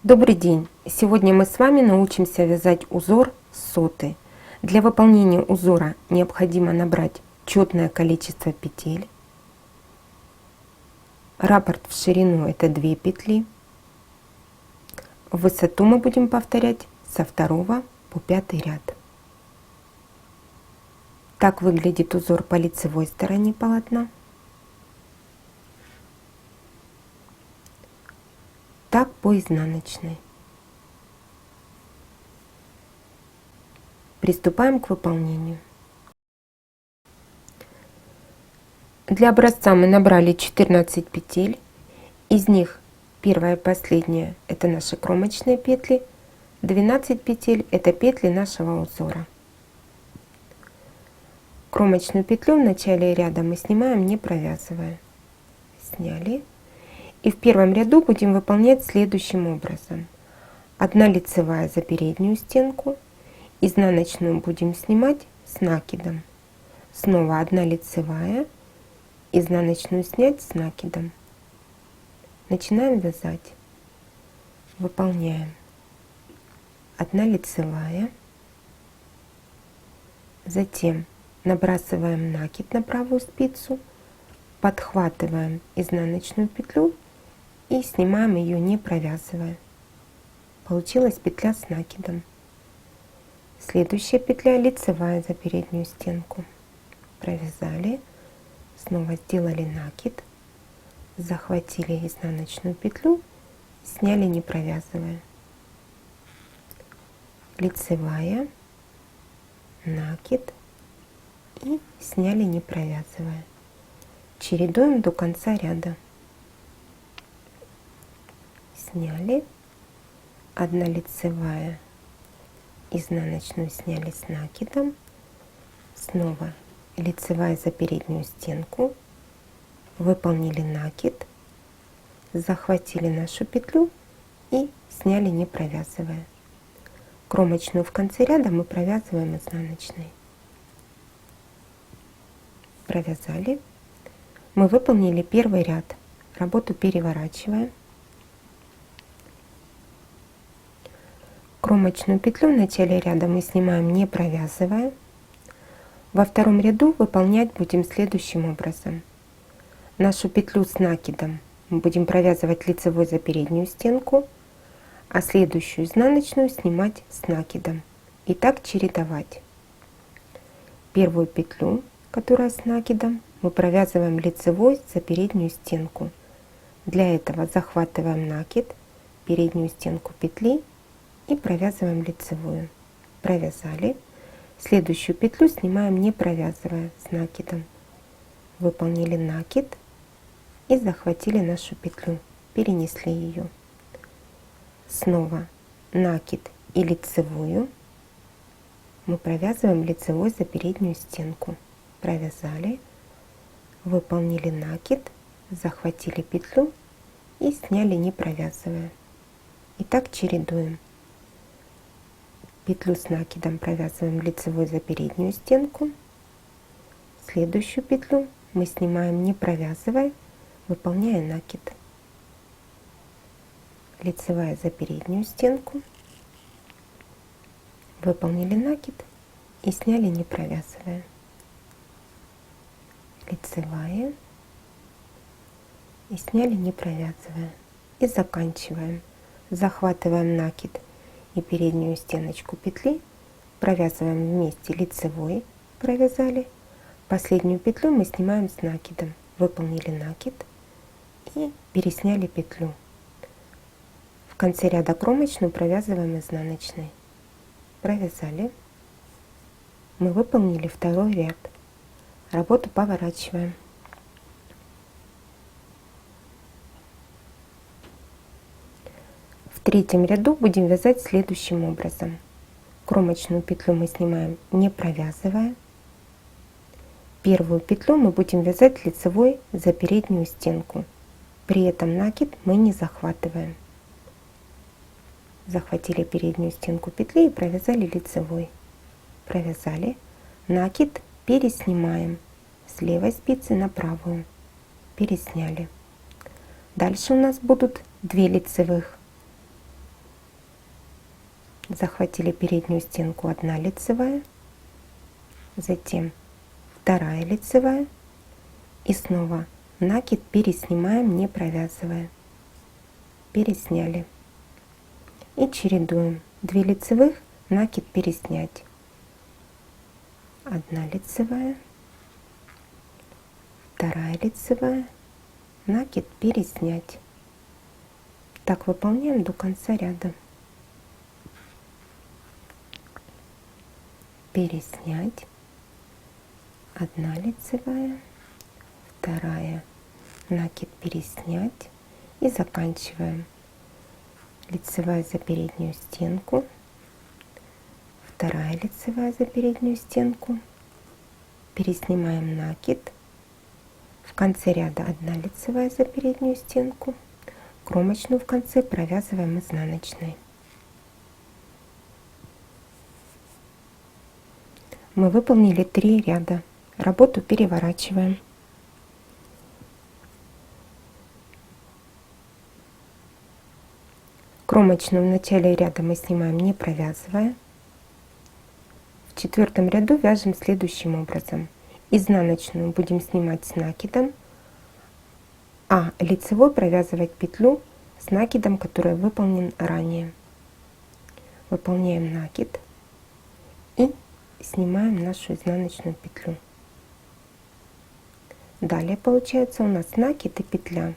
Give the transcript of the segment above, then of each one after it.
Добрый день! Сегодня мы с вами научимся вязать узор соты. Для выполнения узора необходимо набрать четное количество петель. Раппорт в ширину — это 2 петли. В высоту мы будем повторять со 2 по 5 ряд. Так выглядит узор по лицевой стороне полотна. Так по изнаночной. Приступаем к выполнению. Для образца мы набрали 14 петель. Из них первая и последняя — это наши кромочные петли. 12 петель — это петли нашего узора. Кромочную петлю в начале ряда мы снимаем, не провязывая. Сняли. И в первом ряду будем выполнять следующим образом. 1 лицевая за переднюю стенку, изнаночную будем снимать с накидом. Снова 1 лицевая, изнаночную снять с накидом. Начинаем вязать. Выполняем. 1 лицевая, затем набрасываем накид на правую спицу, подхватываем изнаночную петлю и снимаем ее, не провязывая. Получилась петля с накидом. Следующая петля лицевая за переднюю стенку. Провязали, снова сделали накид, захватили изнаночную петлю, сняли, не провязывая. Лицевая, накид и сняли, не провязывая. Чередуем до конца ряда. Сняли, 1 лицевая, изнаночную сняли с накидом, снова лицевая за переднюю стенку, выполнили накид, захватили нашу петлю и сняли, не провязывая. Кромочную в конце ряда мы провязываем изнаночной. Провязали. Мы выполнили первый ряд. Работу переворачиваем. Кромочную петлю в начале ряда мы снимаем, не провязывая. Во втором ряду выполнять будем следующим образом. Нашу петлю с накидом мы будем провязывать лицевой за переднюю стенку, а следующую изнаночную снимать с накидом. И так чередовать. Первую петлю, которая с накидом, мы провязываем лицевой за переднюю стенку. Для этого захватываем накид, переднюю стенку петли и провязываем лицевую. Провязали. Следующую петлю снимаем, не провязывая, с накидом. Выполнили накид и захватили нашу петлю, перенесли ее. Снова накид и лицевую. Мы провязываем лицевой за переднюю стенку. Провязали, выполнили накид, захватили петлю и сняли, не провязывая. И так чередуем. Петлю с накидом провязываем лицевой за переднюю стенку. Следующую петлю мы снимаем, не провязывая, выполняя накид. Лицевая за переднюю стенку. Выполнили накид и сняли, не провязывая. Лицевая и сняли, не провязывая. И заканчиваем. Захватываем накид и переднюю стеночку петли, провязываем вместе лицевой, провязали. Последнюю петлю мы снимаем с накидом. Выполнили накид и пересняли петлю. В конце ряда кромочную провязываем изнаночной. Провязали. Мы выполнили второй ряд. Работу поворачиваем. В третьем ряду будем вязать следующим образом. Кромочную петлю мы снимаем, не провязывая. Первую петлю мы будем вязать лицевой за переднюю стенку. При этом накид мы не захватываем. Захватили переднюю стенку петли и провязали лицевой. Провязали. Накид переснимаем с левой спицы на правую. Пересняли. Дальше у нас будут 2 лицевых. захватили переднюю стенку, 1 лицевая, затем 2 лицевая и снова накид переснимаем, не провязывая. Пересняли. И чередуем 2 лицевых, накид переснять. 1 лицевая, 2 лицевая, накид переснять. Так выполняем до конца ряда. Переснять, 1 лицевая, 2, накид переснять и заканчиваем. Лицевая за переднюю стенку, 2 лицевая за переднюю стенку, переснимаем накид, в конце ряда 1 лицевая за переднюю стенку, кромочную в конце провязываем изнаночной. Мы выполнили 3 ряда. Работу переворачиваем. Кромочную в начале ряда мы снимаем, не провязывая. В 4 ряду вяжем следующим образом. Изнаночную будем снимать с накидом, а лицевой провязывать петлю с накидом, который выполнен ранее. Выполняем накид и снимаем нашу изнаночную петлю. Далее получается у нас накид и петля.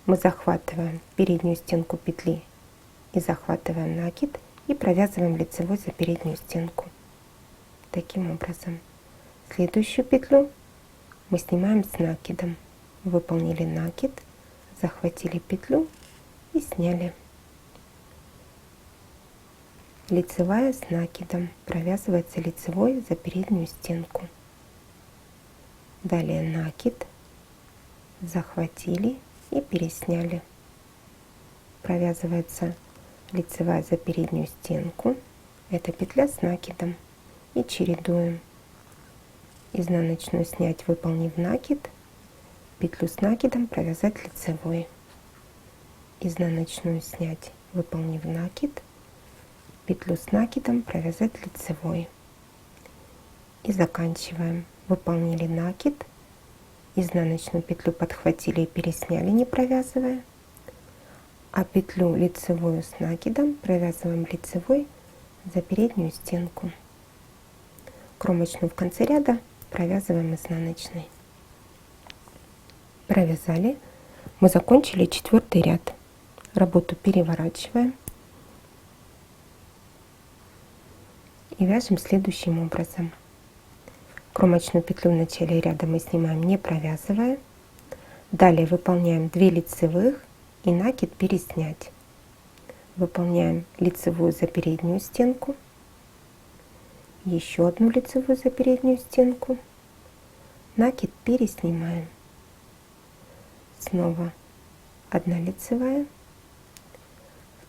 Мы захватываем переднюю стенку петли и захватываем накид и провязываем лицевой за переднюю стенку. Таким образом, следующую петлю мы снимаем с накидом. Выполнили накид, захватили петлю и сняли. Лицевая с накидом, провязывается лицевой за переднюю стенку. Далее накид, захватили и пересняли. Провязывается лицевая за переднюю стенку, это петля с накидом, и чередуем. Изнаночную снять, выполнив накид, петлю с накидом провязать лицевой. Изнаночную снять, выполнив накид, петлю с накидом провязать лицевой. И заканчиваем. Выполнили накид, изнаночную петлю подхватили и пересняли, не провязывая, а петлю лицевую с накидом провязываем лицевой за переднюю стенку. Кромочную в конце ряда провязываем изнаночной. Провязали. Мы закончили 4 ряд. Работу переворачиваем и вяжем следующим образом. Кромочную петлю в начале ряда мы снимаем, не провязывая. Далее выполняем 2 лицевых и накид переснять. Выполняем лицевую за переднюю стенку, еще одну лицевую за переднюю стенку, накид переснимаем. Снова 1 лицевая,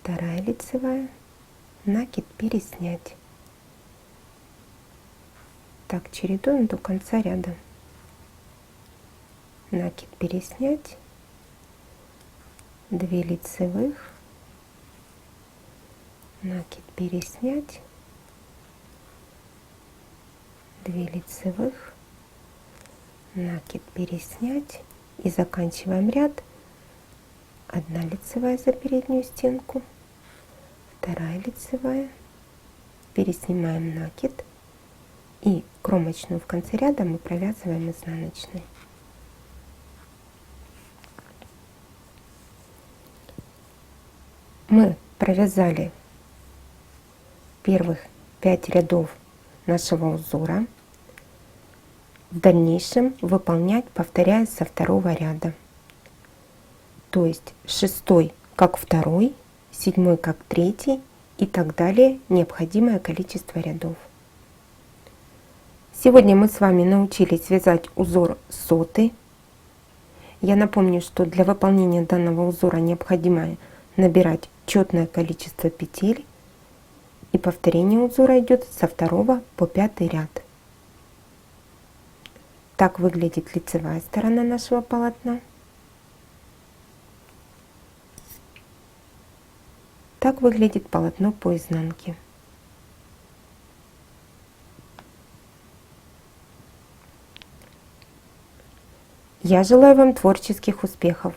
2 лицевая, накид переснять. Так чередуем до конца ряда. Накид переснять, 2 лицевых, накид переснять, 2 лицевых, накид переснять и заканчиваем ряд. 1 лицевая за переднюю стенку, 2 лицевая, переснимаем накид и кромочную в конце ряда мы провязываем изнаночной. Мы провязали первых 5 рядов нашего узора. В дальнейшем выполнять, повторяя со 2 ряда. То есть 6 как 2, 7 как 3 и так далее, необходимое количество рядов. Сегодня мы с вами научились вязать узор соты. Я напомню, что для выполнения данного узора необходимо набирать четное количество петель, и повторение узора идет со 2 по 5 ряд. Так выглядит лицевая сторона нашего полотна. Так выглядит полотно по изнанке. Я желаю вам творческих успехов!